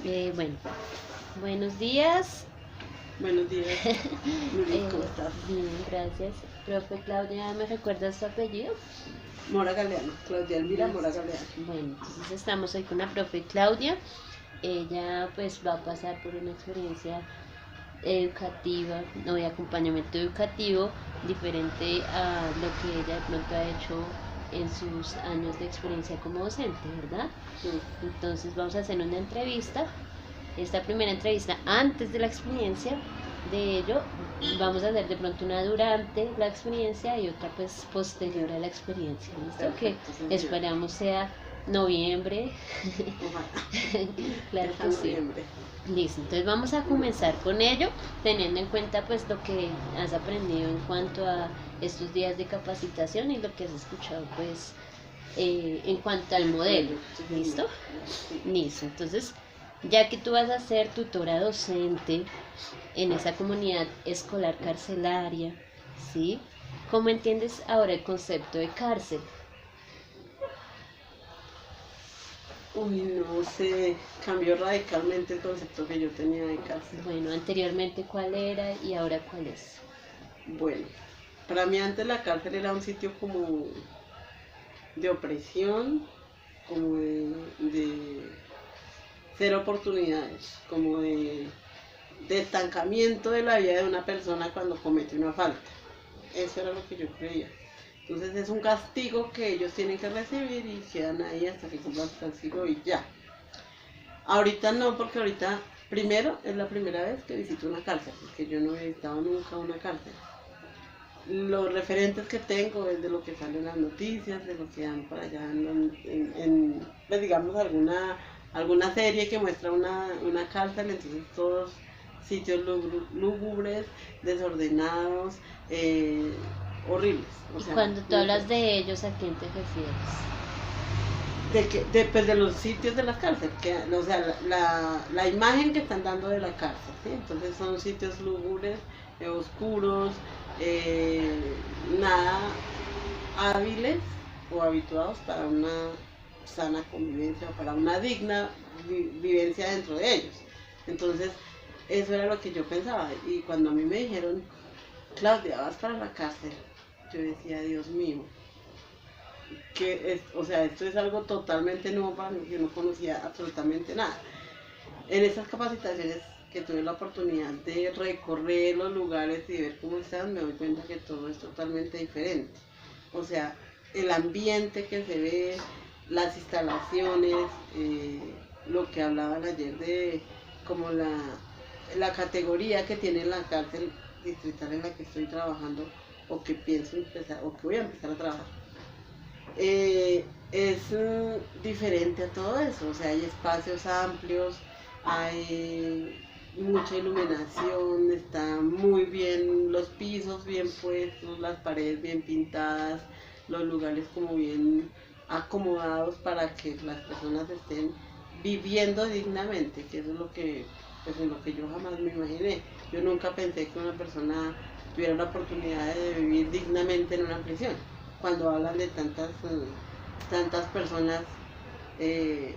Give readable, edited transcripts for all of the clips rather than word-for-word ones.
Bueno, buenos días. Buenos días, Luis, Eh, ¿cómo estás? Bien, gracias. Profe Claudia, ¿me recuerdas su apellido? Mora Galeano, Claudia Elvira Mora Listo. Galeano. Bueno, entonces estamos hoy con la profe Claudia. Ella pues va a pasar por una experiencia educativa, no de acompañamiento educativo, diferente a lo que ella de pronto ha hecho en sus años de experiencia como docente, ¿verdad? Entonces vamos a hacer una entrevista. Esta primera entrevista antes de la experiencia, de ello vamos a hacer de pronto una durante la experiencia y otra pues posterior a la experiencia, ¿listo? Perfecto, Que señora. esperamos sea noviembre. Ojalá. Claro Está que sí. noviembre. Listo, entonces vamos a comenzar con ello, teniendo en cuenta pues lo que has aprendido en cuanto a estos días de capacitación y lo que has escuchado pues en cuanto al modelo. Sí, ¿Listo? señora. Sí. Listo, entonces ya que tú vas a ser tutora docente en esa comunidad escolar carcelaria, ¿sí? ¿Cómo entiendes ahora el concepto de cárcel? Uy, no sé, cambió radicalmente el concepto que yo tenía de cárcel. Bueno, anteriormente cuál era y ahora cuál es. Bueno, para mí antes la cárcel era un sitio como de opresión, como de cero oportunidades, como de estancamiento de la vida de una persona cuando comete una falta. Eso era lo que yo creía. Entonces es un castigo que ellos tienen que recibir y quedan ahí hasta que cumplan su castigo y ya. Ahorita no, porque ahorita, primero, es la primera vez que visito una cárcel, porque yo no he visitado nunca una cárcel. Los referentes que tengo es de lo que sale en las noticias, de lo que dan por allá pues digamos, alguna serie que muestra una cárcel, entonces todos sitios lúgubres, desordenados, horribles. O Y sea, cuando tú hablas de ellos, ¿a quién te refieres? pues de los sitios de las cárceles, que, o sea, la imagen que están dando de la cárcel, ¿sí? Entonces son sitios lúgubres, oscuros, nada hábiles o habituados para una sana convivencia o para una digna vivencia dentro de ellos. Entonces, eso era lo que yo pensaba. Y cuando a mí me dijeron, Claudia, vas para la cárcel, yo decía, Dios mío, o sea, esto es algo totalmente nuevo para mí, yo no conocía absolutamente nada. En esas capacitaciones que tuve la oportunidad de recorrer los lugares y ver cómo están, me doy cuenta que todo es totalmente diferente. O sea, el ambiente que se ve, las instalaciones, lo que hablaban ayer de como la categoría que tiene la cárcel distrital en la que estoy trabajando o que pienso empezar o que voy a empezar a trabajar es diferente a todo eso, o sea, hay espacios amplios, hay mucha iluminación, están muy bien los pisos bien puestos, las paredes bien pintadas, los lugares como bien acomodados para que las personas estén viviendo dignamente, que eso es lo que, pues, en lo que yo jamás me imaginé. Yo nunca pensé que una persona tuviera la oportunidad de vivir dignamente en una prisión cuando hablan de tantas personas, eh,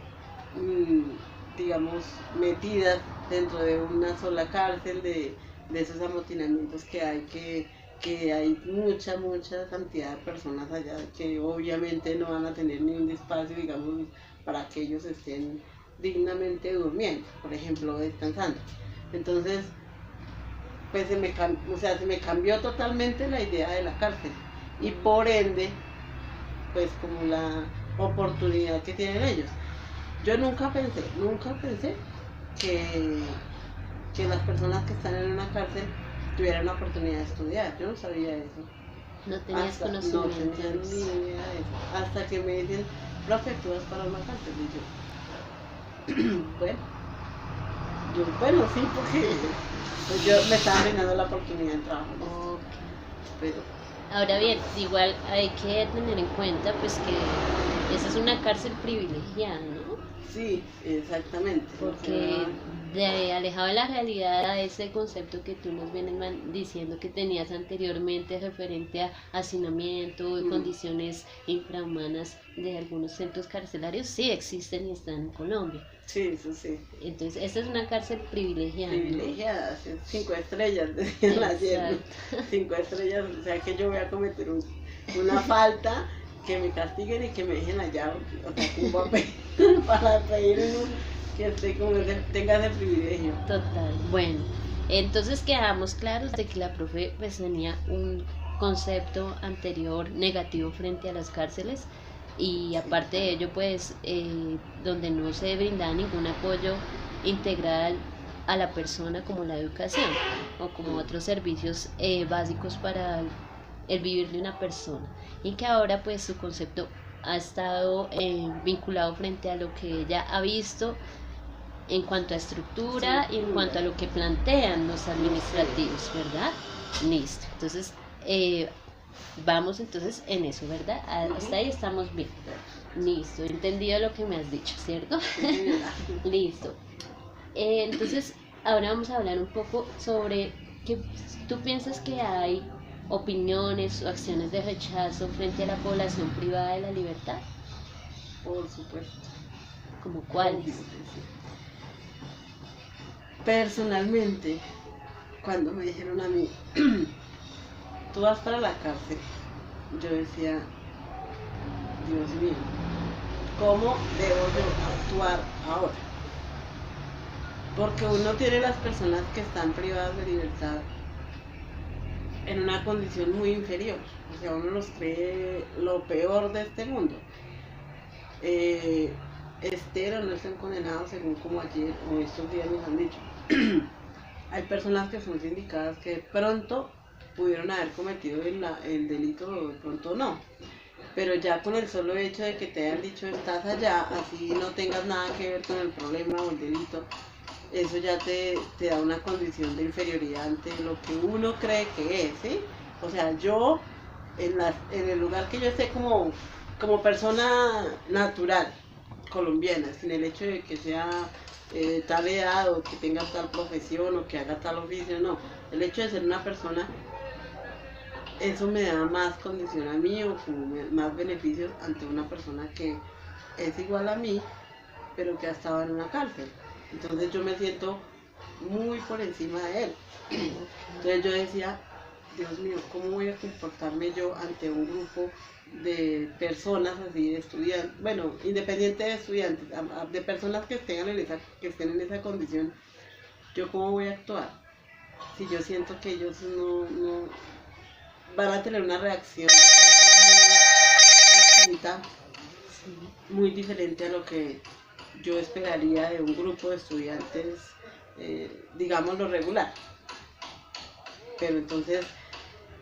digamos, metidas dentro de una sola cárcel, de esos amotinamientos que hay mucha cantidad de personas allá que obviamente no van a tener ni un espacio, digamos, para que ellos estén dignamente durmiendo, por ejemplo, descansando. Entonces, pues se me cambió totalmente la idea de la cárcel y por ende pues como la oportunidad que tienen ellos. Yo nunca pensé que, que las personas que están en una cárcel tuvieran la oportunidad de estudiar. Yo no sabía eso. No tenías No conocimiento tenía de ni eso. idea de eso. Hasta que me dicen, profe, tú vas para una cárcel. Y yo, bueno, sí, porque pues yo me estaba brindando la oportunidad de trabajo. Ok. Pero Ahora bien, igual hay que tener en cuenta pues que esa es una cárcel privilegiada, ¿no? sí, exactamente. O Porque sea, de alejado de la realidad a ese concepto que tú nos vienes diciendo que tenías anteriormente referente a hacinamiento y condiciones infrahumanas de algunos centros carcelarios, sí existen y están en Colombia. Sí, eso sí. Entonces, esta es una cárcel privilegiada. ¿No? Privilegiada, 5 estrellas, decían ayer. Exacto. 5 estrellas, o sea que yo voy a cometer una falta, que me castiguen y que me dejen allá, o sea, como para pedir, para pedir uno que esté como tenga ese privilegio. Total. Bueno, entonces quedamos claros de que la profe pues tenía un concepto anterior negativo frente a las cárceles y aparte de ello pues donde no se brindaba ningún apoyo integral a la persona como la educación o como otros servicios básicos para el vivir de una persona y que ahora pues su concepto ha estado vinculado frente a lo que ella ha visto en cuanto a estructura y en cuanto a lo que plantean los administrativos, ¿verdad? Listo. Entonces, vamos entonces en eso, ¿verdad? Hasta ahí estamos bien. Listo, he entendido lo que me has dicho, ¿cierto? Listo. Entonces, ahora vamos a hablar un poco sobre que tú piensas que hay opiniones o acciones de rechazo frente a la población privada de la libertad. Por supuesto. ¿Como cuáles? Personalmente, cuando me dijeron a mí, tú vas para la cárcel, yo decía, Dios mío, ¿cómo debo yo actuar ahora? Porque uno tiene las personas que están privadas de libertad en una condición muy inferior, o sea, uno los cree lo peor de este mundo. Estén o no estén condenados según como ayer o estos días nos han dicho. Hay personas que son sindicadas que de pronto pudieron haber cometido el delito o de pronto no. Pero ya con el solo hecho de que te hayan dicho estás allá, así no tengas nada que ver con el problema o el delito, eso ya te da una condición de inferioridad ante lo que uno cree que es, ¿sí? O sea, yo en el lugar que yo esté como persona natural colombiana, sin el hecho de que sea tal edad o que tenga tal profesión o que haga tal oficio, no. El hecho de ser una persona, eso me da más condición a mí o como más beneficios ante una persona que es igual a mí, pero que ha estado en una cárcel. Entonces yo me siento muy por encima de él. Entonces yo decía, Dios mío, ¿cómo voy a comportarme yo ante un grupo de personas así, de estudiantes, bueno, independiente de estudiantes, de personas que estén en esa condición? ¿Yo cómo voy a actuar? Si yo siento que ellos no van a tener una reacción muy distinta, muy diferente a lo que yo esperaría de un grupo de estudiantes, digamos lo regular. Pero entonces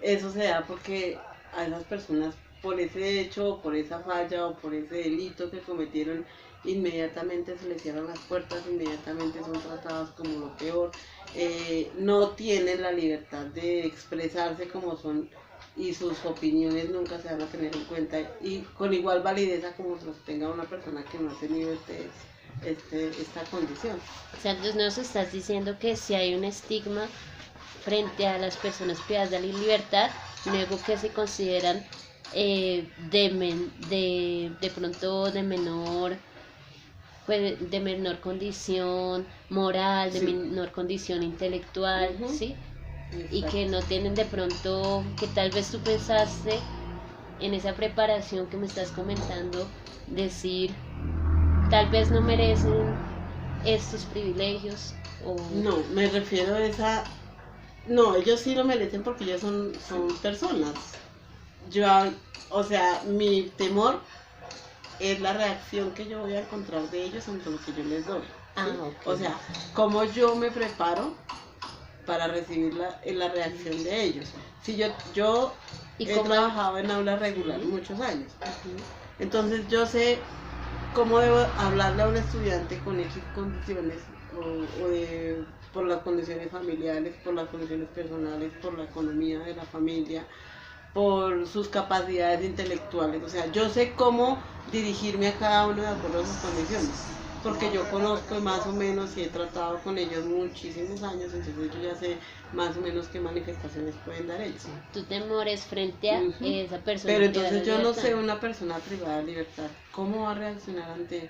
eso se da porque a esas personas, por ese hecho o por esa falla o por ese delito que cometieron, inmediatamente se les cierran las puertas, inmediatamente son tratados como lo peor, no tienen la libertad de expresarse como son y sus opiniones nunca se van a tener en cuenta y con igual validez como se los tenga una persona que no ha tenido esta condición. O sea, entonces nos estás diciendo que si hay un estigma frente a las personas privadas de la libertad, luego que se consideran de pronto de menor, pues, de menor condición moral, de menor condición intelectual, ¿sí? Y que no tienen de pronto, que tal vez tú pensaste en esa preparación que me estás comentando, decir, tal vez no merecen estos privilegios o... No, me refiero a esa... No, ellos sí lo merecen porque ellos son personas. Yo, o sea, mi temor es la reacción que yo voy a encontrar de ellos ante lo que yo les doy. ¿Sí? Okay. O sea, cómo yo me preparo para recibir la reacción de ellos. Si yo he trabajado en aula regular muchos años, entonces yo sé cómo debo hablarle a un estudiante con X condiciones por las condiciones familiares, por las condiciones personales, por la economía de la familia, por sus capacidades intelectuales. O sea, yo sé cómo dirigirme a cada uno de acuerdo a sus condiciones, porque yo conozco más o menos y he tratado con ellos muchísimos años, entonces yo ya sé más o menos qué manifestaciones pueden dar ellos. Tu temor es frente a esa persona. Pero entonces yo no sé una persona privada de libertad, ¿cómo va a reaccionar ante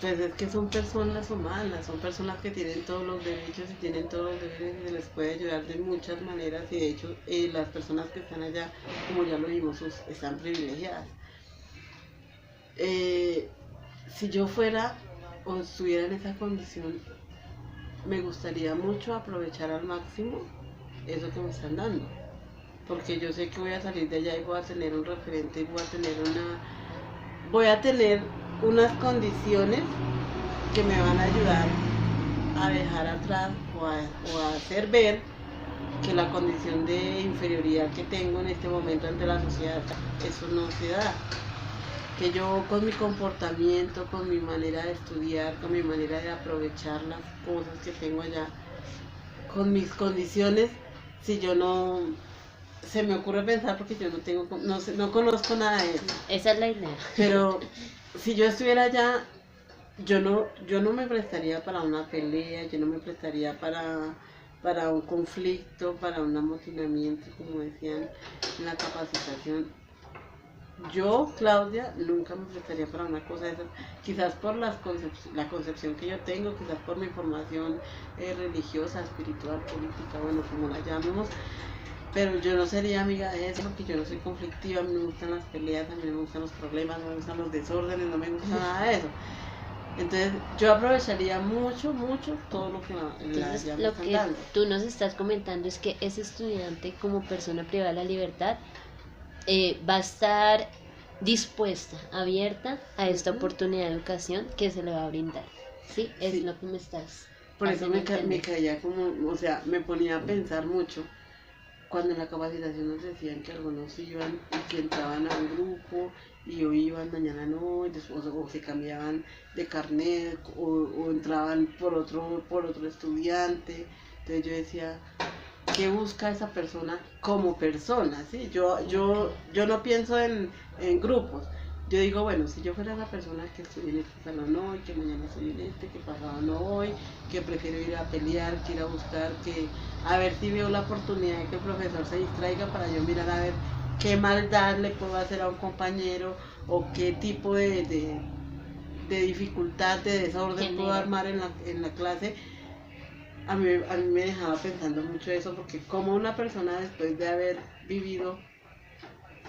Pues es que son personas humanas, son personas que tienen todos los derechos y tienen todos los deberes y se les puede ayudar de muchas maneras y de hecho las personas que están allá, como ya lo vimos, están privilegiadas. Si yo fuera o estuviera en esa condición, me gustaría mucho aprovechar al máximo eso que me están dando, porque yo sé que voy a salir de allá y voy a tener un referente y voy a tener unas condiciones que me van a ayudar a dejar atrás o a hacer ver que la condición de inferioridad que tengo en este momento ante la sociedad, eso no se da. Que yo con mi comportamiento, con mi manera de estudiar, con mi manera de aprovechar las cosas que tengo allá, con mis condiciones, si yo no, se me ocurre pensar porque yo no conozco nada de eso. Esa es la idea. Pero si yo estuviera allá, yo no me prestaría para una pelea, yo no me prestaría para un conflicto, para un amotinamiento, como decían en la capacitación. Yo, Claudia, nunca me prestaría para una cosa de esas, quizás por la concepción que yo tengo, quizás por mi formación religiosa, espiritual, política, bueno, como la llamemos, pero yo no sería amiga de eso porque yo no soy conflictiva, a mí me gustan las peleas, a mí me gustan los problemas, no me gustan los desórdenes, no me gusta nada de eso. Entonces yo aprovecharía mucho todo lo que Entonces, lo que tú nos estás comentando es que ese estudiante como persona privada de la libertad va a estar dispuesta, abierta a esta oportunidad de educación que se le va a brindar. ¿Sí? Es lo que me estás Por eso me caía como, o sea, me ponía a pensar mucho cuando en la capacitación nos decían que algunos iban y que entraban a un grupo y hoy iban, mañana no, y después, o se cambiaban de carnet o entraban por otro estudiante. Entonces yo decía, ¿qué busca esa persona como persona? ¿Sí? Yo no pienso en grupos. Yo digo, bueno, si yo fuera la persona que estoy en este salón hoy, que mañana estoy en este, que pasado no voy, que prefiero ir a pelear, que ir a buscar, que a ver si veo la oportunidad de que el profesor se distraiga para yo mirar a ver qué maldad le puedo hacer a un compañero o qué tipo de dificultad, de desorden puedo armar en la clase. A mí me dejaba pensando mucho eso, porque como una persona después de haber vivido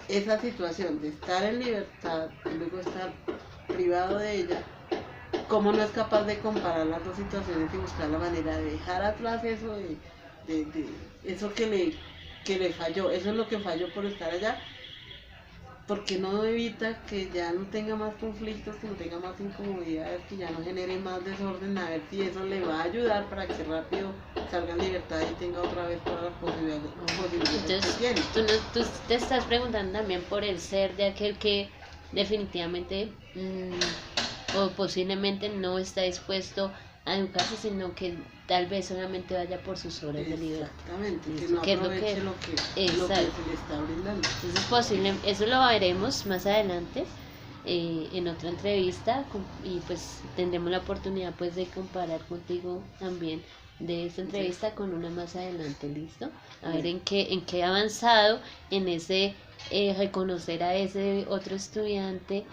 esa situación de estar en libertad y luego estar privado de ella, cómo no es capaz de comparar las dos situaciones y buscar la manera de dejar atrás eso de eso que le falló, eso es lo que falló por estar allá, porque no evita que ya no tenga más conflictos, que no tenga más incomodidades, que ya no genere más desorden, a ver si eso le va a ayudar para que rápido salga en libertad y tenga otra vez todas las posibilidades Entonces, que tiene. Tú te estás preguntando también por el ser de aquel que definitivamente o posiblemente no está dispuesto a educarse, sino que tal vez solamente vaya por sus horas de libertad. Exactamente, que no aproveche lo que se le está brindando. Entonces, eso lo veremos más adelante en otra entrevista y pues tendremos la oportunidad pues de comparar contigo también de esta entrevista con una más adelante, ¿listo? A ver en qué ha avanzado en ese reconocer a ese otro estudiante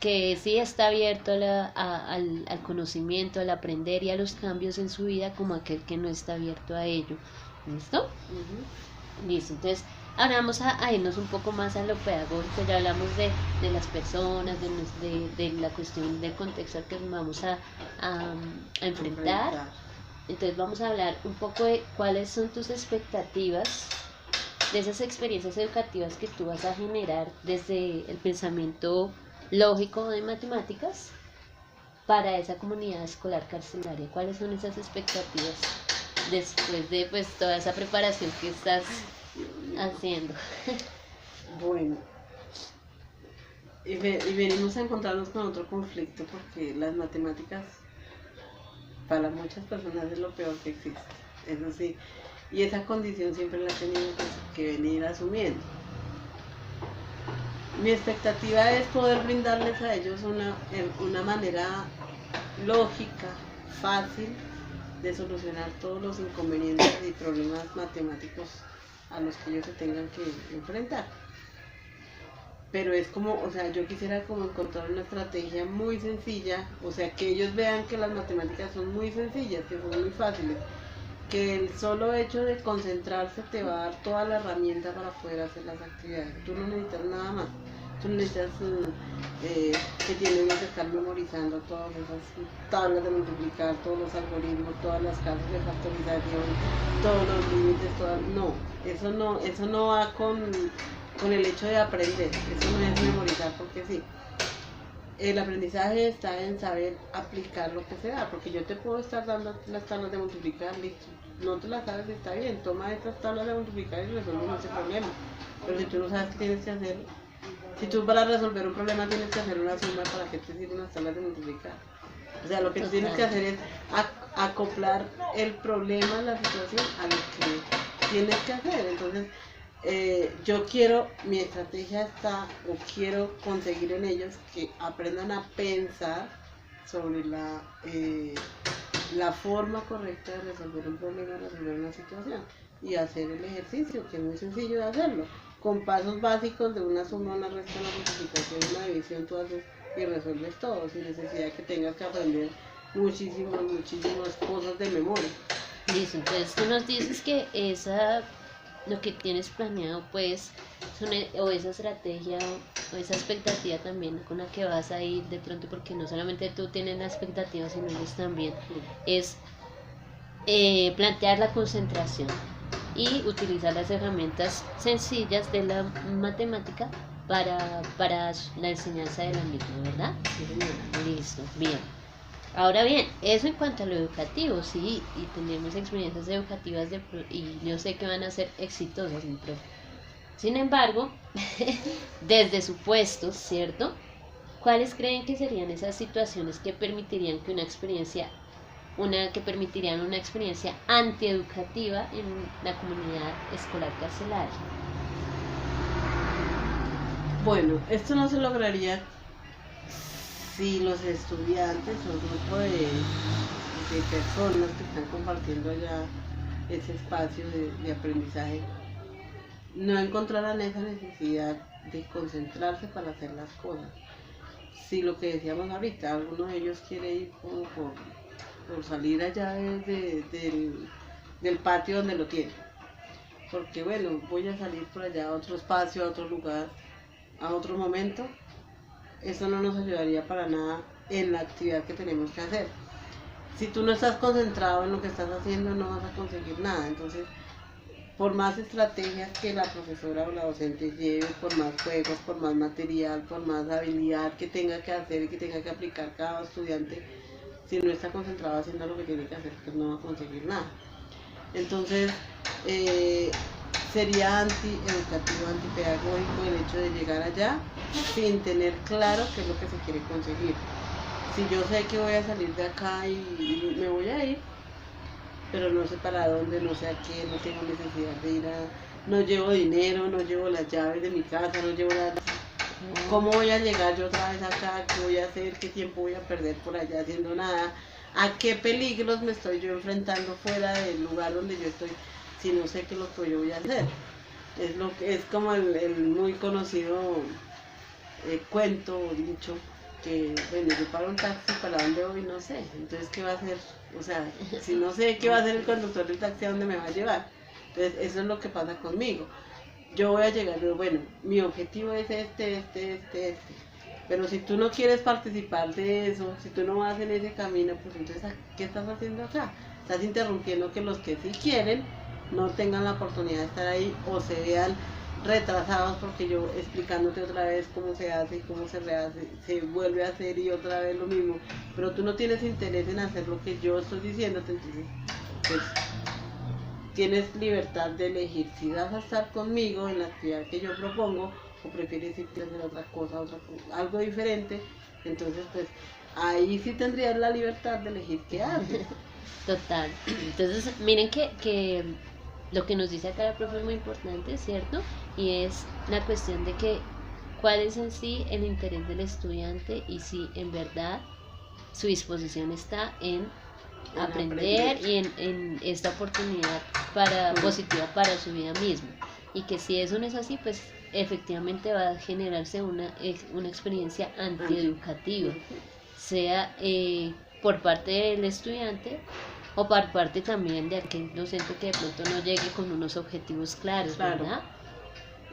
que sí está abierto al conocimiento, al aprender y a los cambios en su vida, como aquel que no está abierto a ello. ¿Listo? Listo, entonces ahora vamos a irnos un poco más a lo pedagógico. Ya hablamos de las personas, de la cuestión del contexto al que nos vamos a enfrentar. Entonces vamos a hablar un poco de cuáles son tus expectativas de esas experiencias educativas que tú vas a generar desde el pensamiento lógico de matemáticas para esa comunidad escolar carcelaria. ¿Cuáles son esas expectativas después de pues toda esa preparación que estás haciendo? Bueno, y venimos a encontrarnos con otro conflicto, porque las matemáticas para muchas personas es lo peor que existe, eso sí, y esa condición siempre la he tenido que venir asumiendo. Mi expectativa es poder brindarles a ellos una manera lógica, fácil, de solucionar todos los inconvenientes y problemas matemáticos a los que ellos se tengan que enfrentar. pero es como, o sea, yo quisiera como encontrar una estrategia muy sencilla, o sea, que ellos vean que las matemáticas son muy sencillas, que son muy fáciles, que el solo hecho de concentrarse te va a dar toda la herramienta para poder hacer las actividades. Tú no necesitas nada más. Tú no necesitas que tienes que estar memorizando todas esas tablas de multiplicar, todos los algoritmos, todas las casas de factorización, todos los límites, eso no va con el hecho de aprender. Eso no es memorizar porque sí. El aprendizaje está en saber aplicar lo que se da, porque yo te puedo estar dando las tablas de multiplicar, listo, no te las sabes, está bien, toma estas tablas de multiplicar y resuelve ese problema, pero si tú no sabes qué tienes que hacer, si tú para resolver un problema tienes que hacer una suma, ¿para qué te sirven las tablas de multiplicar? O sea, lo que tú tienes que hacer es acoplar el problema, la situación, a lo que tienes que hacer. Entonces, yo quiero, mi estrategia está, o quiero conseguir en ellos que aprendan a pensar sobre la forma correcta de resolver un problema, resolver una situación y hacer el ejercicio, que es muy sencillo de hacerlo. Con pasos básicos de una suma, una resta, una multiplicación, una división, tú haces y resuelves todo, sin necesidad que tengas que aprender muchísimas cosas de memoria. Listo, entonces tú nos dices que lo que tienes planeado, pues, o esa estrategia o esa expectativa también con la que vas a ir de pronto, porque no solamente tú tienes la expectativa, sino ellos también, es plantear la concentración y utilizar las herramientas sencillas de la matemática para la enseñanza de la misma, ¿verdad? Sí, listo, bien. Ahora bien, eso en cuanto a lo educativo, sí, y tenemos experiencias educativas y yo sé que van a ser exitosas, mi profe. Sin embargo, desde su puesto, ¿cierto? ¿Cuáles creen que serían esas situaciones que permitirían que que permitirían una experiencia antieducativa en la comunidad escolar carcelaria? Bueno, esto no se lograría si los estudiantes o el grupo de personas que están compartiendo allá ese espacio de aprendizaje no encontraran esa necesidad de concentrarse para hacer las cosas. Si lo que decíamos ahorita, alguno de ellos quiere ir como por salir allá del patio donde lo tiene, porque bueno, voy a salir por allá a otro espacio, a otro lugar, a otro momento, eso no nos ayudaría para nada en la actividad que tenemos que hacer. Si tú no estás concentrado en lo que estás haciendo, no vas a conseguir nada. Entonces, por más estrategias que la profesora o la docente lleve, por más juegos, por más material, por más habilidad que tenga que hacer y que tenga que aplicar cada estudiante, si no está concentrado haciendo lo que tiene que hacer, pues no va a conseguir nada. Entonces, sería antieducativo, antipedagógico el hecho de llegar allá sin tener claro qué es lo que se quiere conseguir. Si yo sé que voy a salir de acá y me voy a ir, pero no sé para dónde, no sé a qué, no tengo necesidad de ir no llevo dinero, no llevo las llaves de mi casa, no llevo nada. ¿Cómo voy a llegar yo otra vez acá? ¿Qué voy a hacer? ¿Qué tiempo voy a perder por allá haciendo nada? ¿A qué peligros me estoy yo enfrentando fuera del lugar donde yo estoy si no sé qué es lo que yo voy a hacer? Es como el muy conocido cuento o dicho que, bueno, yo paro un taxi, ¿para dónde voy? No sé. Entonces, ¿qué va a hacer? O sea, si no sé qué va a hacer el conductor del taxi, ¿a dónde me va a llevar? Entonces, eso es lo que pasa conmigo. Yo voy a llegar, bueno, mi objetivo es este. Pero si tú no quieres participar de eso, si tú no vas en ese camino, pues entonces, ¿qué estás haciendo acá? Estás interrumpiendo que los que sí quieren no tengan la oportunidad de estar ahí o se vean retrasados porque yo explicándote otra vez cómo se hace y cómo se rehace, se vuelve a hacer y otra vez lo mismo, pero tú no tienes interés en hacer lo que yo estoy diciéndote, entonces pues tienes libertad de elegir si vas a estar conmigo en la actividad que yo propongo o prefieres irte a hacer otra cosa, algo diferente. Entonces pues ahí sí tendrías la libertad de elegir qué haces. Total. Entonces, miren que lo que nos dice acá la profe es muy importante, ¿cierto? Y es la cuestión de que cuál es en sí el interés del estudiante y si en verdad su disposición está en aprender y en esta oportunidad positiva para su vida misma. Y que si eso no es así, pues efectivamente va a generarse una experiencia antieducativa, sea por parte del estudiante o por parte también de aquel docente que de pronto no llegue con unos objetivos claros, ¿verdad?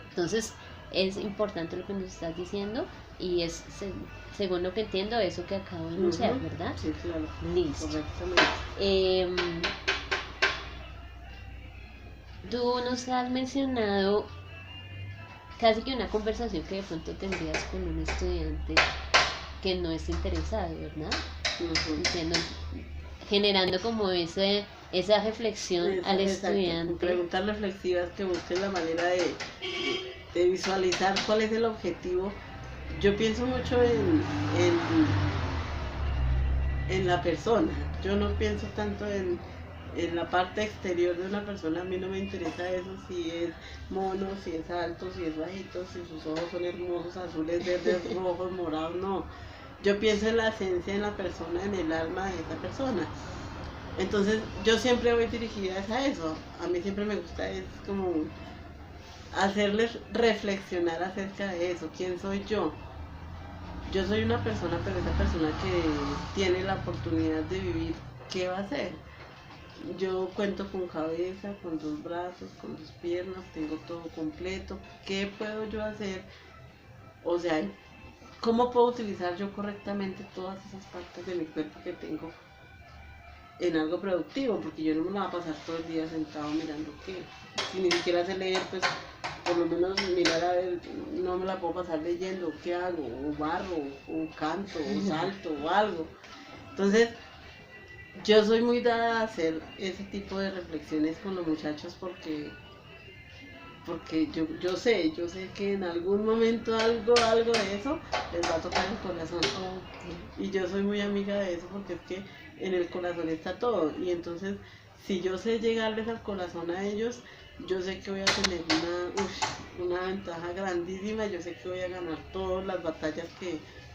Entonces es importante lo que nos estás diciendo y es, según lo que entiendo, eso que acabo de anunciar, ¿verdad? Sí, claro. Listo. Correctamente. Tú nos has mencionado casi que una conversación que de pronto tendrías con un estudiante que no está interesado, ¿verdad? Diciendo, generando como esa reflexión al estudiante. Preguntas reflexivas que busquen la manera de visualizar cuál es el objetivo. Yo pienso mucho en la persona. Yo no pienso tanto en la parte exterior de una persona. A mí no me interesa eso, si es mono, si es alto, si es bajito, si sus ojos son hermosos, azules, verdes, rojos, morados, no. Yo pienso en la esencia, en la persona, en el alma de esa persona. Entonces yo siempre voy dirigida a eso. A mí siempre me gusta, es como hacerles reflexionar acerca de eso. ¿Quién soy yo? Yo soy una persona, pero esa persona que tiene la oportunidad de vivir, ¿qué va a hacer? Yo cuento con cabeza, con 2 brazos, con 2 piernas, tengo todo completo. ¿Qué puedo yo hacer? O sea, ¿cómo puedo utilizar yo correctamente todas esas partes de mi cuerpo que tengo en algo productivo? Porque yo no me la voy a pasar todo el día sentado mirando qué. Si ni siquiera sé leer, pues por lo menos mirar a ver, no me la puedo pasar leyendo qué hago, o barro, o canto, o salto, o algo. Entonces, yo soy muy dada a hacer ese tipo de reflexiones con los muchachos porque yo sé que en algún momento algo de eso les va a tocar el corazón. Y yo soy muy amiga de eso porque es que en el corazón está todo. Y entonces, si yo sé llegarles al corazón a ellos, yo sé que voy a tener una ventaja grandísima. Yo sé que voy a ganar todas las batallas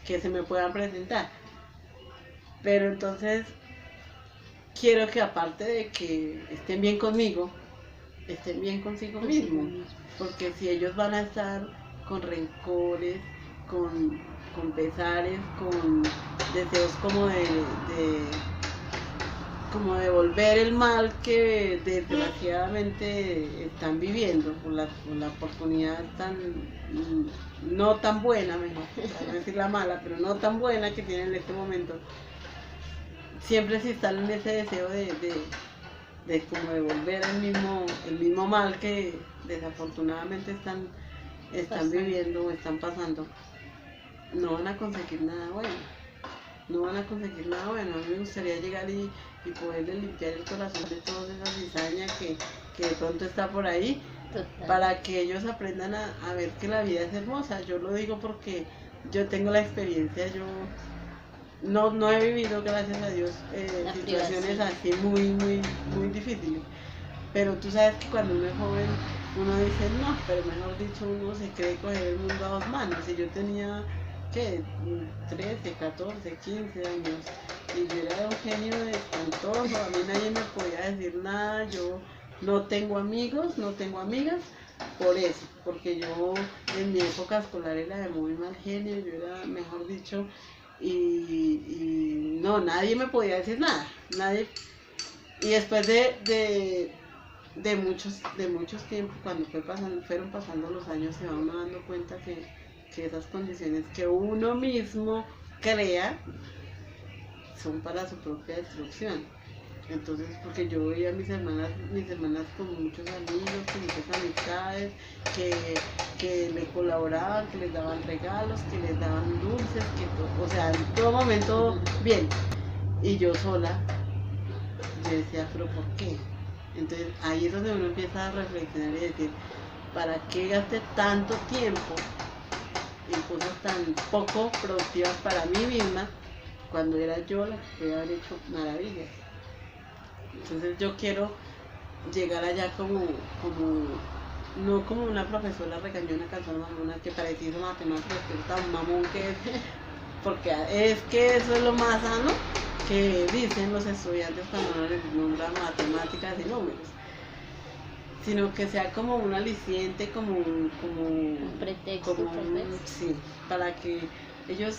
que se me puedan presentar. Pero entonces, quiero que aparte de que estén bien conmigo, estén bien consigo mismo, porque si ellos van a estar con rencores, con pesares, con deseos como de volver el mal que desgraciadamente están viviendo por la oportunidad no tan buena, mejor, para no decir la mala, pero no tan buena que tienen en este momento, siempre si están en ese deseo de como devolver el mismo mal que desafortunadamente están viviendo o están pasando, no van a conseguir nada bueno. No van a conseguir nada bueno. A mí me gustaría llegar y poderle limpiar el corazón de toda esa cizaña que de pronto está por ahí. Total. Para que ellos aprendan a ver que la vida es hermosa. Yo lo digo porque yo tengo la experiencia, yo no he vivido, gracias a Dios, situaciones así muy difíciles. Pero tú sabes que cuando uno es joven, uno dice, no, pero mejor dicho, uno se cree coger el mundo a 2 manos. Y yo tenía, ¿qué? 13, 14, 15 años. Y yo era un genio espantoso, a mí nadie me podía decir nada. Yo no tengo amigos, no tengo amigas, por eso. Porque yo en mi época escolar era de muy mal genio, yo era, mejor dicho, y no, nadie me podía decir nada, nadie. Y después de muchos tiempos, cuando fueron pasando los años, se va uno dando cuenta que esas condiciones que uno mismo crea son para su propia destrucción. Entonces, porque yo veía a mis hermanas con muchos amigos, con muchas amistades, que le colaboraban, que les daban regalos, que les daban dulces, o sea, en todo momento bien. Y yo sola, yo decía, pero ¿por qué? Entonces ahí es donde uno empieza a reflexionar y decir, ¿para qué gasté tanto tiempo en cosas tan poco productivas para mí misma cuando era yo la que podía haber hecho maravillas? Entonces yo quiero llegar allá como no como una profesora regañona, calzona mamona, que parecía matemática, pero tan mamón que es, porque es que eso es lo más sano que dicen los estudiantes cuando no les nombran matemáticas y números, sino que sea como un aliciente, Un pretexto, como tal vez. sí, para que ellos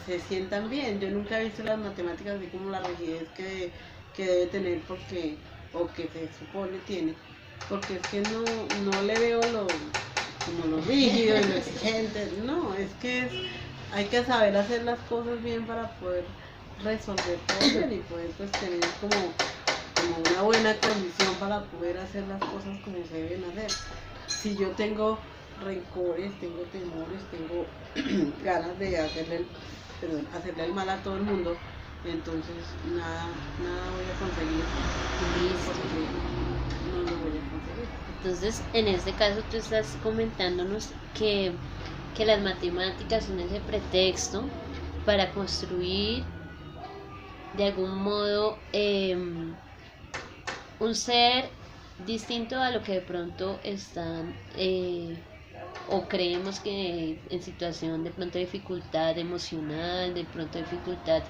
se sientan bien. Yo nunca he visto las matemáticas así como la rigidez que debe tener porque, o que se supone tiene, porque es que no le veo como lo rígido y lo exigente, no, es que hay que saber hacer las cosas bien para poder resolver todo y poder pues tener como una buena condición para poder hacer las cosas como se deben hacer. Si yo tengo rencores, tengo temores, tengo ganas de hacerle el mal a todo el mundo, entonces nada voy a conseguir. Listo. Porque no lo voy a conseguir. Entonces, en este caso tú estás comentándonos que las matemáticas son ese pretexto para construir de algún modo un ser distinto a lo que de pronto están o creemos que en situación de pronto de dificultad emocional, de pronto dificultad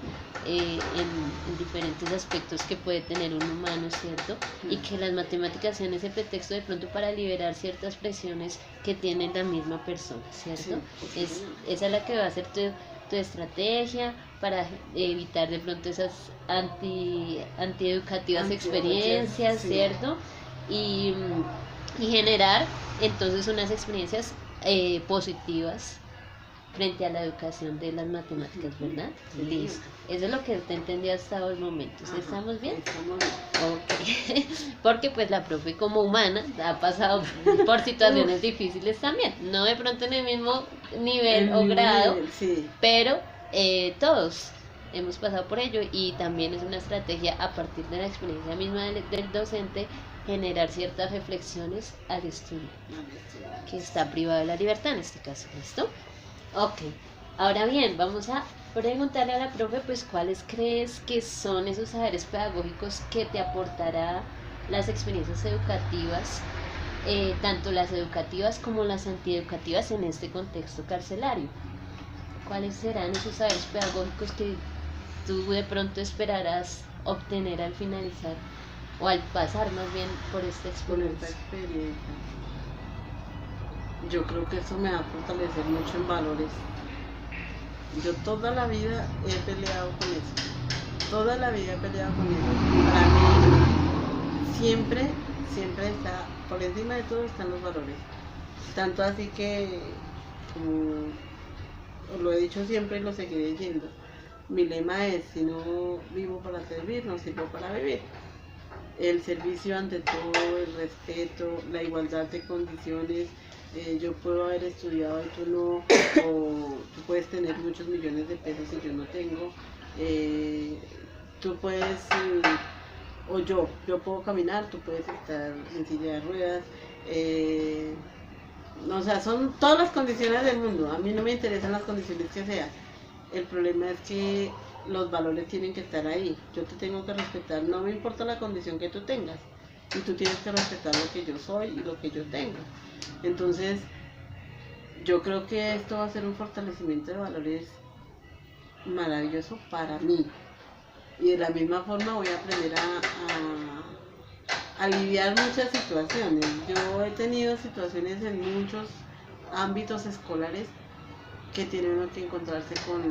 en diferentes aspectos que puede tener un humano, ¿cierto? Y que las matemáticas sean ese pretexto de pronto para liberar ciertas presiones que tiene la misma persona, ¿cierto? Sí. Esa es la que va a ser tu estrategia para evitar de pronto esas antieducativas experiencias, sí. ¿cierto? Y generar entonces unas experiencias positivas frente a la educación de las matemáticas, ¿verdad? Sí. Listo. Eso es lo que te entendí hasta el momento. ¿Sí? ¿Estamos bien? Estamos bien. Ok. Porque pues la profe como humana ha pasado por situaciones difíciles también. No de pronto en el mismo nivel o grado, sí. pero todos hemos pasado por ello y también es una estrategia a partir de la experiencia misma del docente generar ciertas reflexiones al estudiante que está privado de la libertad en este caso, ¿listo? Ok, ahora bien, vamos a preguntarle a la profe pues cuáles crees que son esos saberes pedagógicos que te aportará las experiencias educativas, tanto las educativas como las antieducativas en este contexto carcelario. ¿Cuáles serán esos saberes pedagógicos que tú de pronto esperarás obtener al finalizar o al pasar más bien por esta experiencia? Yo creo que eso me va a fortalecer mucho en valores. Yo toda la vida he peleado con eso. Toda la vida he peleado con eso. Para mí siempre está, por encima de todo están los valores. Tanto así que, como lo he dicho siempre y lo seguiré diciendo, mi lema es: si no vivo para servir, no sirvo para vivir. El servicio ante todo, el respeto, la igualdad de condiciones. Yo puedo haber estudiado y tú no, o tú puedes tener muchos millones de pesos y yo no tengo. Tú puedes, o yo puedo caminar, tú puedes estar en silla de ruedas. O sea, son todas las condiciones del mundo. A mí no me interesan las condiciones que sean. El problema es que los valores tienen que estar ahí. Yo te tengo que respetar, no me importa la condición que tú tengas. Y tú tienes que respetar lo que yo soy y lo que yo tengo. Entonces, yo creo que esto va a ser un fortalecimiento de valores maravilloso para mí. Y de la misma forma voy a aprender a aliviar muchas situaciones. Yo he tenido situaciones en muchos ámbitos escolares que tiene uno que encontrarse con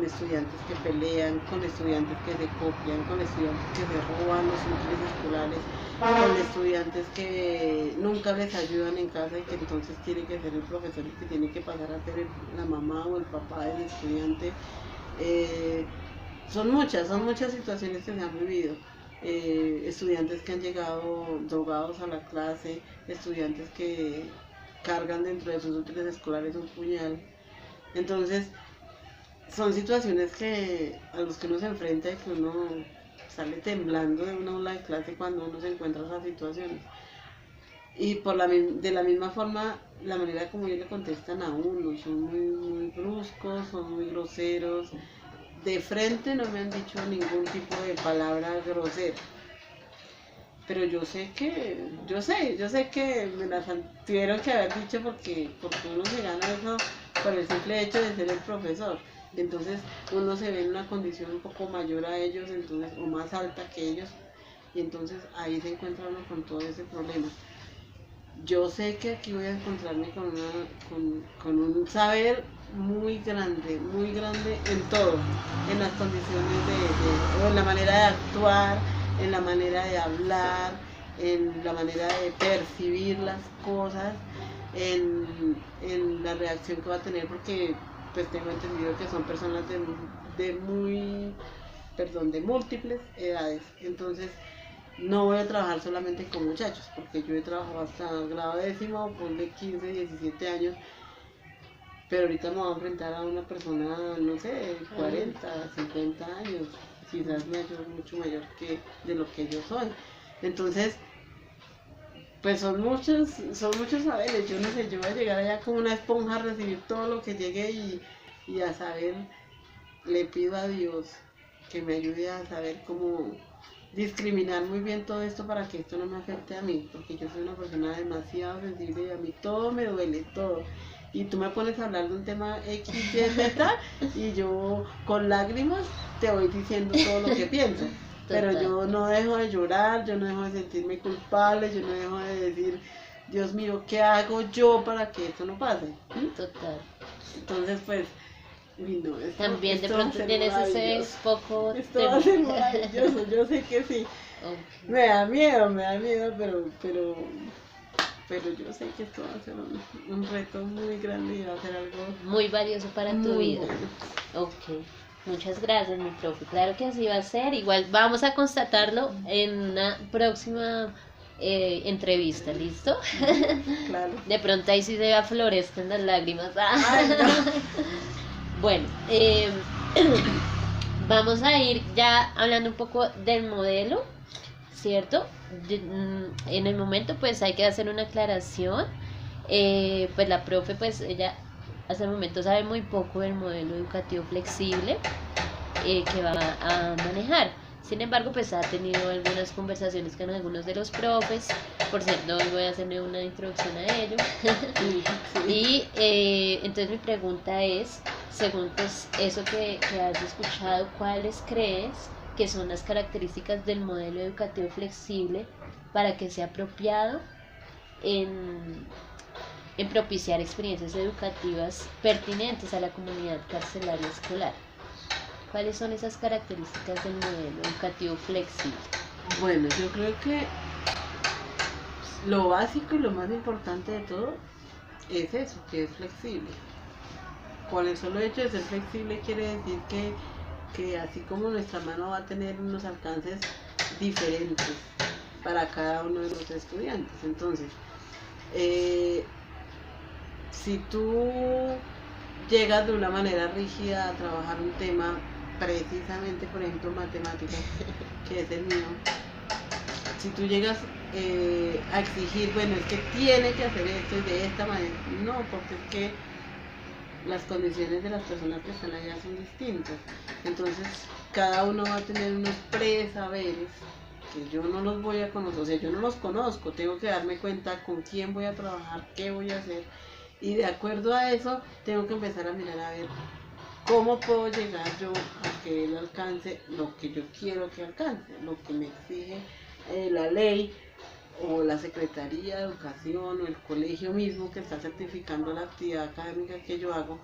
estudiantes que pelean, con estudiantes que se copian, con estudiantes que se roban los útiles escolares, con estudiantes que nunca les ayudan en casa y que entonces tiene que ser el profesor el que tiene que pasar a ser la mamá o el papá del estudiante. Son muchas situaciones que se han vivido. Estudiantes que han llegado drogados a la clase, estudiantes que cargan dentro de sus útiles escolares un puñal. Entonces, son situaciones a los que uno se enfrenta y que uno sale temblando de una aula de clase cuando uno se encuentra en esas situaciones. Y de la misma forma, la manera como ellos le contestan a uno, son muy bruscos, son muy groseros. De frente no me han dicho ningún tipo de palabra grosera. Pero yo sé que me las tuvieron que haber dicho porque uno se gana eso por el simple hecho de ser el profesor. Entonces uno se ve en una condición un poco mayor a ellos, entonces, o más alta que ellos, y entonces ahí se encuentra uno con todo ese problema. Yo sé que aquí voy a encontrarme con un saber muy grande en todo, en las condiciones o en la manera de actuar, en la manera de hablar, en la manera de percibir las cosas, en la reacción que va a tener, porque pues tengo entendido que son personas de múltiples edades. Entonces, no voy a trabajar solamente con muchachos, porque yo he trabajado hasta grado décimo, ponle 15, 17 años, pero ahorita me voy a enfrentar a una persona, no sé, 40, 50 años, quizás mucho mayor que de lo que yo soy. Entonces, pues son muchos saberes. Yo no sé, yo voy a llegar allá como una esponja a recibir todo lo que llegue y a saber, le pido a Dios que me ayude a saber cómo discriminar muy bien todo esto para que esto no me afecte a mí, porque yo soy una persona demasiado sensible y a mí todo me duele, todo. Y tú me pones a hablar de un tema X, Y, Z y yo con lágrimas te voy diciendo todo lo que pienso. Pero yo no dejo de llorar, yo no dejo de sentirme culpable, yo no dejo de decir, Dios mío, ¿qué hago yo para que esto no pase? Total. Entonces, pues, uy, no, También de pronto tienes ese poco esto va a ser maravilloso, yo sé que sí. Okay. Me da miedo, pero yo sé que esto va a ser un reto muy grande y va a ser algo muy valioso para tu vida. Bueno. Ok. Muchas gracias, mi profe. Claro que así va a ser. Igual vamos a constatarlo en una próxima entrevista, ¿listo? Claro. De pronto ahí sí se aflorecen las lágrimas. Ay, no. Bueno, vamos a ir ya hablando un poco del modelo, ¿cierto? En el momento pues hay que hacer una aclaración. Pues la profe, pues ella hasta el momento sabe muy poco del modelo educativo flexible que va a manejar. Sin embargo, pues ha tenido algunas conversaciones con algunos de los profes. Por cierto, hoy voy a hacerle una introducción a ello. Y entonces mi pregunta es, según pues eso que has escuchado, ¿cuáles crees que son las características del modelo educativo flexible para que sea apropiado en propiciar experiencias educativas pertinentes a la comunidad carcelaria escolar? ¿Cuáles son esas características del modelo educativo flexible? Bueno, yo creo que lo básico y lo más importante de todo es eso, que es flexible. Con el solo hecho de ser flexible quiere decir que así como nuestra mano va a tener unos alcances diferentes para cada uno de los estudiantes. Entonces, si tú llegas de una manera rígida a trabajar un tema, precisamente, por ejemplo, matemáticas, que es el mío, si tú llegas a exigir, bueno, es que tiene que hacer esto y de esta manera, no, porque es que las condiciones de las personas que están allá son distintas. Entonces, cada uno va a tener unos presaberes que yo no los voy a conocer, o sea, yo no los conozco, tengo que darme cuenta con quién voy a trabajar, qué voy a hacer, y de acuerdo a eso, tengo que empezar a mirar a ver cómo puedo llegar yo a que él alcance lo que yo quiero que alcance, lo que me exige la ley o la Secretaría de Educación o el colegio mismo que está certificando la actividad académica que yo hago.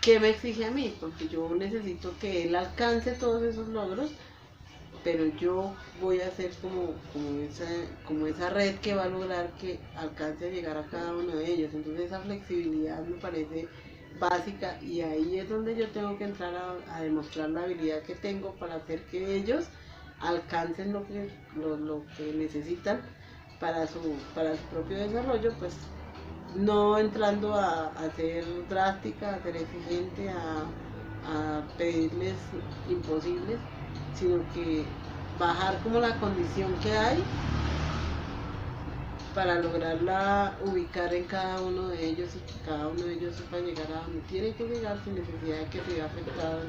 ¿Qué me exige a mí? Porque yo necesito que él alcance todos esos logros, pero yo voy a hacer como esa red que va a lograr que alcance a llegar a cada uno de ellos. Entonces esa flexibilidad me parece básica y ahí es donde yo tengo que entrar a demostrar la habilidad que tengo para hacer que ellos alcancen lo que necesitan para su propio desarrollo, pues no entrando a ser drástica, a ser exigente, a pedirles imposibles, sino que bajar como la condición que hay para lograrla ubicar en cada uno de ellos y que cada uno de ellos sepa llegar a donde tiene que llegar sin necesidad de que se vea afectado en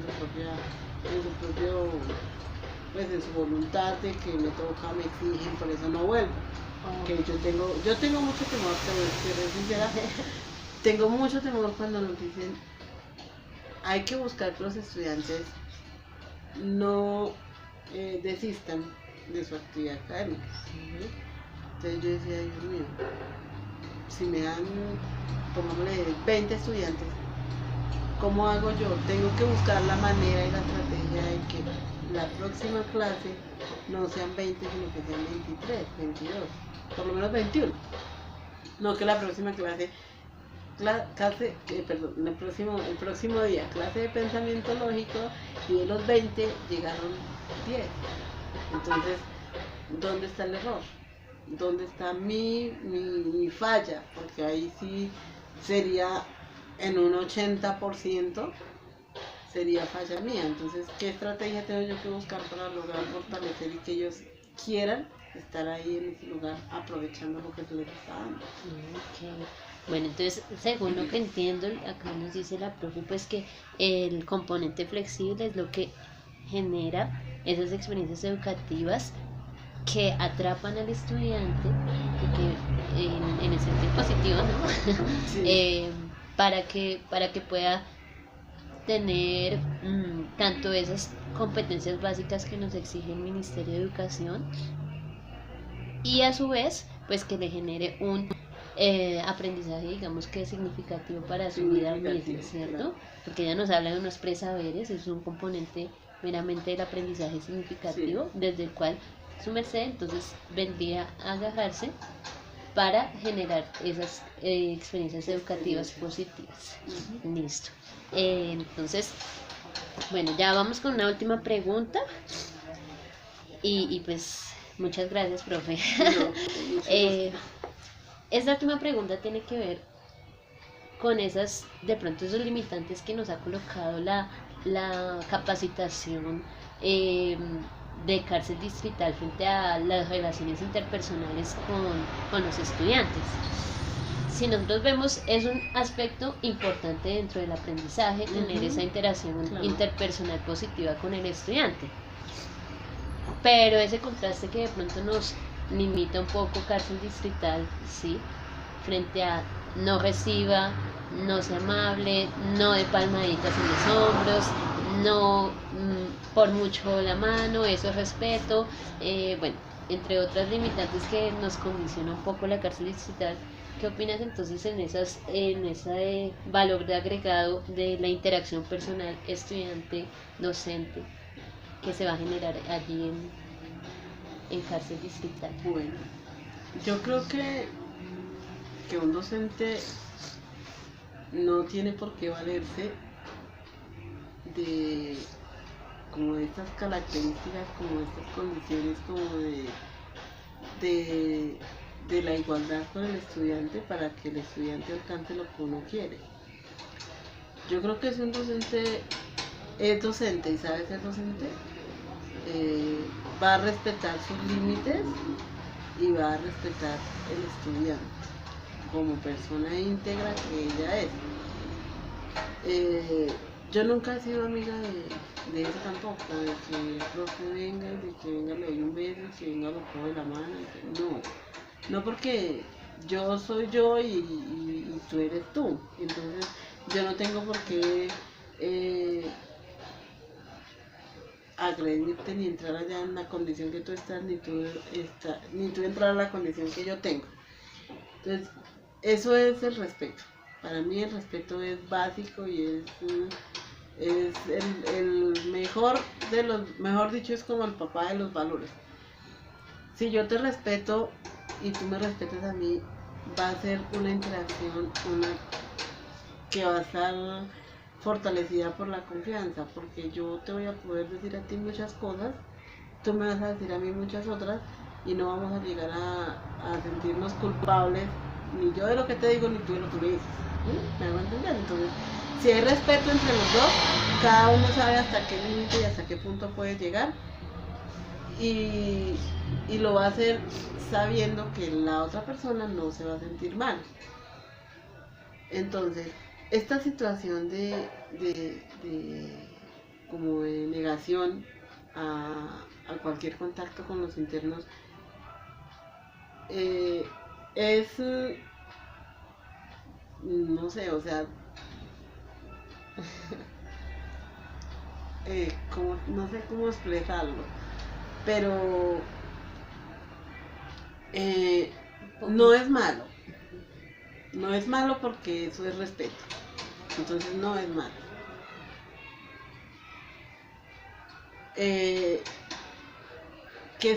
su voluntad de que me toca, me exigen, por eso no vuelvo. Que yo tengo mucho temor, pero ser sincera, tengo mucho temor cuando nos dicen hay que buscar que los estudiantes no desistan, de su actividad académica. Sí. Entonces yo decía, Dios mío, si me dan, pongámosle 20 estudiantes, ¿cómo hago yo? Tengo que buscar la manera y la estrategia de que la próxima clase no sean 20, sino que sean 23, 22, por lo menos 21. No que la próxima clase, el próximo día, clase de pensamiento lógico, y de los 20 llegaron 10. Entonces, ¿dónde está el error? ¿Dónde está mi falla? Porque ahí sí sería en un 80% sería falla mía. Entonces, ¿qué estrategia tengo yo que buscar para lograr fortalecer y que ellos quieran estar ahí en ese lugar aprovechando lo que se les está dando? Ok. Bueno, entonces, según lo que entiendo, acá nos dice la profe, pues que el componente flexible es lo que genera esas experiencias educativas que atrapan al estudiante y que en el sentido positivo, ¿no? Sí. Para que pueda tener tanto esas competencias básicas que nos exige el Ministerio de Educación y a su vez pues que le genere un aprendizaje digamos que es significativo para su vida misma, ¿cierto? Claro. Porque ella nos habla de unos presaberes, es un componente meramente del aprendizaje significativo, Sí. desde el cual su merced entonces vendría a agarrarse para generar esas experiencias educativas positivas. Listo. Entonces, bueno, ya vamos con una última pregunta y pues muchas gracias, profe. No, Esta última pregunta tiene que ver con esas, de pronto esos limitantes que nos ha colocado la capacitación de cárcel distrital frente a las relaciones interpersonales con los estudiantes. Si nosotros vemos, es un aspecto importante dentro del aprendizaje, tener esa interacción interpersonal positiva con el estudiante. Pero ese contraste que de pronto nos limita un poco cárcel distrital, ¿sí? Frente a no reciba, no sea amable, no de palmaditas en los hombros, no por mucho la mano, eso es respeto, bueno, entre otras limitantes que nos condiciona un poco la cárcel distrital. ¿Qué opinas entonces en ese valor de agregado de la interacción personal estudiante-docente que se va a generar allí en cárcel distrital? Bueno, yo creo que un docente no tiene por qué valerse de como de estas características, como de estas condiciones, como de la igualdad con el estudiante para que el estudiante alcance lo que uno quiere. Yo creo que si un docente es docente y sabe ser docente, va a respetar sus límites y va a respetar el estudiante como persona íntegra que ella es. Yo nunca he sido amiga de eso tampoco, de que el profe venga y de que venga le doy un beso y que venga lo cojo de la mano. No porque yo soy yo y tú eres tú. Entonces yo no tengo por qué agredirte ni entrar allá en la condición que tú estás, ni tú entrar a la condición que yo tengo. Entonces, eso es el respeto. Para mí el respeto es básico y es el mejor de los, mejor dicho, es como el papá de los valores. Si yo te respeto y tú me respetas a mí, va a ser una interacción que va a estar fortalecida por la confianza, porque yo te voy a poder decir a ti muchas cosas, tú me vas a decir a mí muchas otras y no vamos a llegar a sentirnos culpables, ni yo de lo que te digo, ni tú de lo que me dices. ¿Me van a entender? Entonces, si hay respeto entre los dos, cada uno sabe hasta qué límite y hasta qué punto puede llegar y lo va a hacer sabiendo que la otra persona no se va a sentir mal. Entonces, esta situación como de negación a cualquier contacto con los internos es, no sé, o sea, no sé cómo expresarlo. pero no es malo. No es malo porque eso es respeto. Entonces no es malo. Que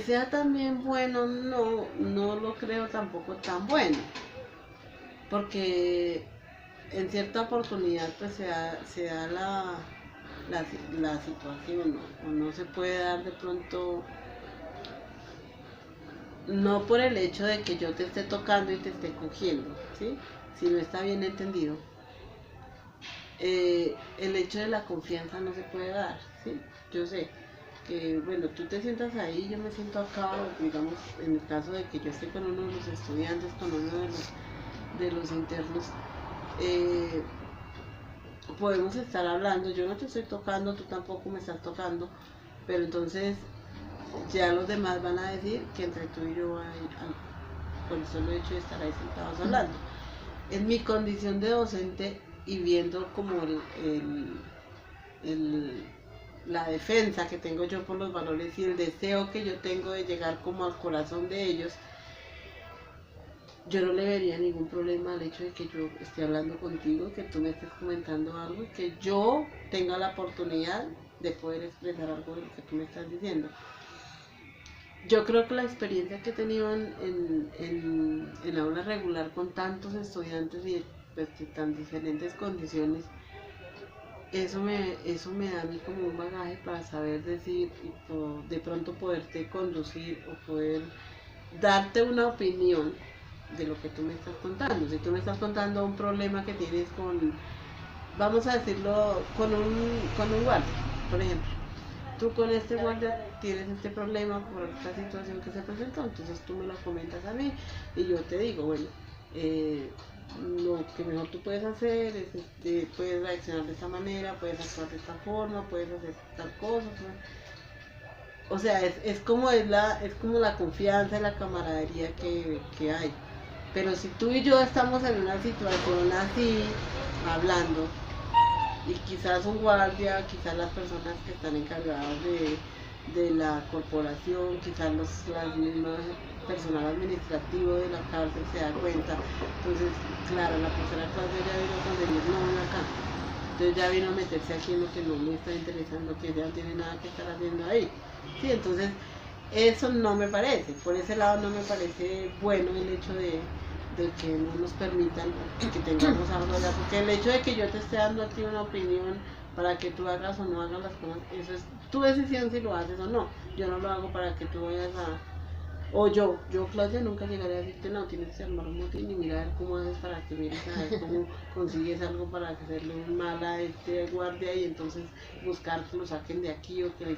sea también bueno, no lo creo tampoco tan bueno. Porque en cierta oportunidad pues se da la situación, ¿no? O no se puede dar de pronto, no por el hecho de que yo te esté tocando y te esté cogiendo, ¿sí? Si no está bien entendido. El hecho de la confianza no se puede dar, ¿sí? Yo sé que, bueno, tú te sientas ahí, yo me siento acá, digamos, en el caso de que yo esté con uno de los estudiantes, con uno de los internos, podemos estar hablando, yo no te estoy tocando, tú tampoco me estás tocando, pero entonces ya los demás van a decir que entre tú y yo hay algo, por el solo hecho de estar ahí sentados hablando. En mi condición de docente y viendo como la defensa que tengo yo por los valores y el deseo que yo tengo de llegar como al corazón de ellos, yo no le vería ningún problema al hecho de que yo esté hablando contigo, que tú me estés comentando algo y que yo tenga la oportunidad de poder expresar algo de lo que tú me estás diciendo. Yo creo que la experiencia que he tenido en aula regular con tantos estudiantes y pues, de tan diferentes condiciones, eso me da a mí como un bagaje para saber decir y de pronto poderte conducir o poder darte una opinión de lo que tú me estás contando. Si tú me estás contando un problema que tienes vamos a decirlo, con un guardia, por ejemplo. Tú con este guardia tienes este problema por esta situación que se presentó, entonces tú me lo comentas a mí y yo te digo, bueno, lo que mejor tú puedes hacer es, puedes reaccionar de esta manera, puedes actuar de esta forma, puedes hacer tal cosa, ¿no? O sea, es como la confianza y la camaradería que hay. Pero si tú y yo estamos en una situación así, hablando, y quizás un guardia, quizás las personas que están encargadas de la corporación, quizás las mismas personal administrativo de la cárcel se da cuenta. Entonces, claro, la profesora Claudia ya vino a conseguir no ven acá. Entonces ya vino a meterse aquí en lo que no me está interesando, que ya no tiene nada que estar haciendo ahí. Sí, entonces eso no me parece. Por ese lado no me parece bueno el hecho de que no nos permitan que tengamos algo allá, porque el hecho de que yo te esté dando a ti una opinión para que tú hagas o no hagas las cosas, eso es tu decisión si lo haces o no. Yo no lo hago para que tú vayas o yo Claudia nunca llegaré a decirte no, tienes que armar un motín y mirar cómo haces para que mires a ver cómo consigues algo para hacerle un mal a este guardia y entonces buscar que lo saquen de aquí o que le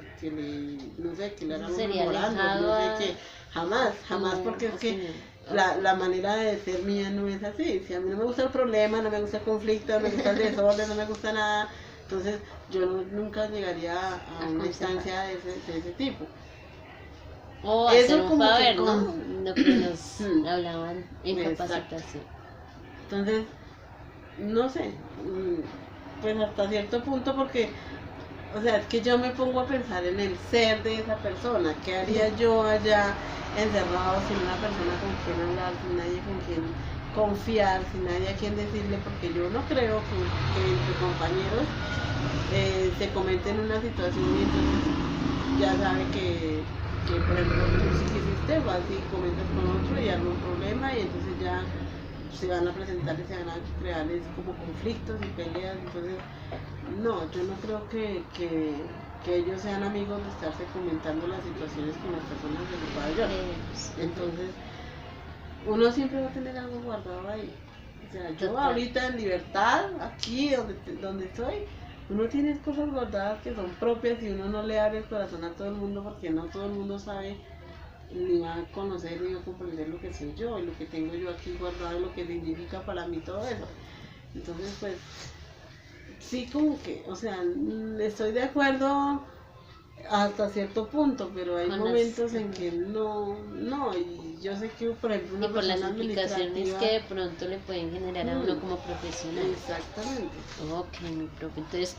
no sé, que le hagan un memorando, no sé qué, jamás, porque es que la manera de ser mía no es así. Si a mí no me gusta el problema, no me gusta el conflicto, no me gusta el desorden, no me gusta nada, entonces yo nunca llegaría a una instancia de ese tipo. O hacer un favor, ¿no? Lo que nos hablaban en capacitación. Entonces, no sé, pues hasta cierto punto porque, o sea, es que yo me pongo a pensar en el ser de esa persona. ¿Qué haría yo allá encerrado sin una persona con quien hablar, sin nadie con quien confiar, sin nadie a quien decirle? Porque yo no creo que entre compañeros se comenten una situación y entonces ya sabe que por ejemplo tú sí quisiste, vas y comentas con otro y hay un problema y entonces ya se van a presentar y se van a crear como conflictos y peleas. Entonces no, yo no creo que ellos sean amigos de estarse comentando las situaciones con las personas de su pabellón. Entonces uno siempre va a tener algo guardado ahí. O sea, yo ahorita en libertad, aquí donde estoy, uno tiene cosas guardadas que son propias y uno no le abre el corazón a todo el mundo porque no todo el mundo sabe ni va a conocer ni va a comprender lo que soy yo y lo que tengo yo aquí guardado y lo que significa para mí todo eso. Entonces pues sí, como que, o sea, estoy de acuerdo hasta cierto punto, pero hay Con momentos las- en que no, y yo sé que por ejemplo y una por las persona implicaciones administrativa, que de pronto le pueden generar a uno como profesional. exactamente, Ok, mi profe. Entonces,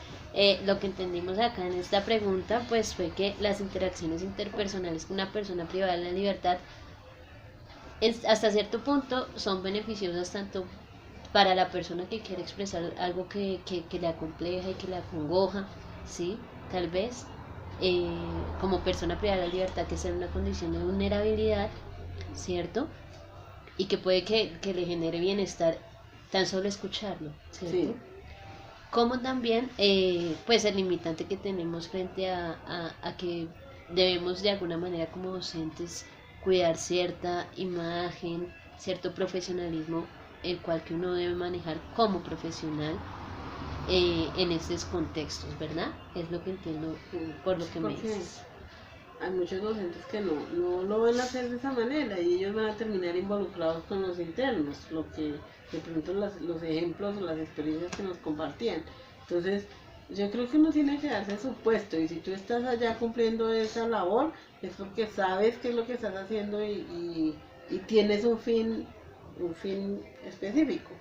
lo que entendimos acá en esta pregunta, pues fue que las interacciones interpersonales con una persona privada de la libertad, hasta cierto punto, son beneficiosas tanto para la persona que quiere expresar algo que le acompleja y que le acongoja, ¿sí? Tal vez, eh, como persona privada de la libertad, que sea en una condición de vulnerabilidad, ¿cierto? Y que puede que le genere bienestar tan solo escucharlo, ¿cierto? sí, Como también, pues el limitante que tenemos frente a que debemos de alguna manera como docentes cuidar cierta imagen, cierto profesionalismo, el cual que uno debe manejar como profesional en estos contextos, ¿verdad? Es lo que entiendo por lo sí, que me porque dices. hay muchos docentes que no lo van a hacer de esa manera y ellos van a terminar involucrados con los internos, lo que de pronto los ejemplos o las experiencias que nos compartían. Entonces, yo creo que uno tiene que darse su puesto y si tú estás allá cumpliendo esa labor es porque sabes qué es lo que estás haciendo y tienes un fin específico.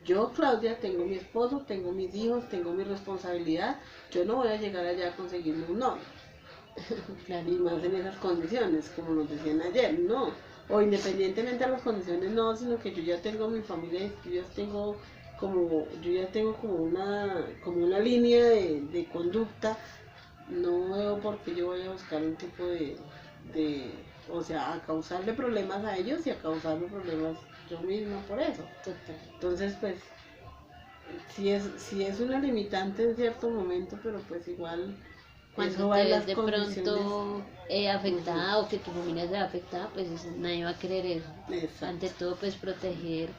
Yo, Claudia, tengo mi esposo, tengo mis hijos, tengo mi responsabilidad. Yo no voy a llegar allá a conseguirme un novio Claro, y más en esas condiciones, como nos decían ayer, no. O independientemente de las condiciones, no, sino que yo ya tengo mi familia, yo ya tengo como una línea de conducta, no veo por qué yo voy a buscar un tipo de, o sea, a causarle problemas a ellos y a causarme problemas yo misma por eso. total. Entonces, pues, si es una limitante en cierto momento, pero pues igual eso Cuando va te en ves las de condiciones. pronto Ujú. afectada o que tu familia se ve afectada, pues nadie va a querer eso. Ante Exacto. todo, pues proteger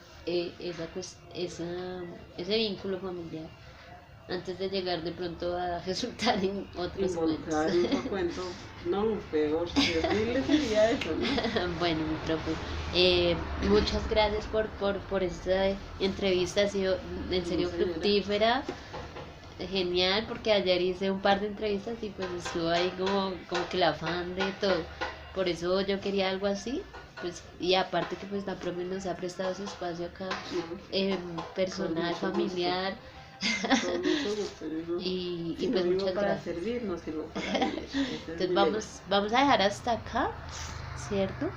ese vínculo familiar antes de llegar de pronto a resultar en otros cuentos. Involucrada en otro cuento, no, peor, terrible sería eso, ¿no? Bueno, mi profe, muchas gracias por esta entrevista, ha sido en No, serio señora. fructífera, genial, porque ayer hice un par de entrevistas y pues estuvo ahí como que el afán de todo, por eso yo quería algo así, pues, y aparte que pues la profe nos ha prestado su espacio acá, No, con personal, mucho gusto, familiar, con mucho gusto. Yo no, y si no pues vivo muchas para gracias. servir, no sirvo para vivir. Ese es Entonces mi lema. vamos a dejar hasta acá, ¿cierto?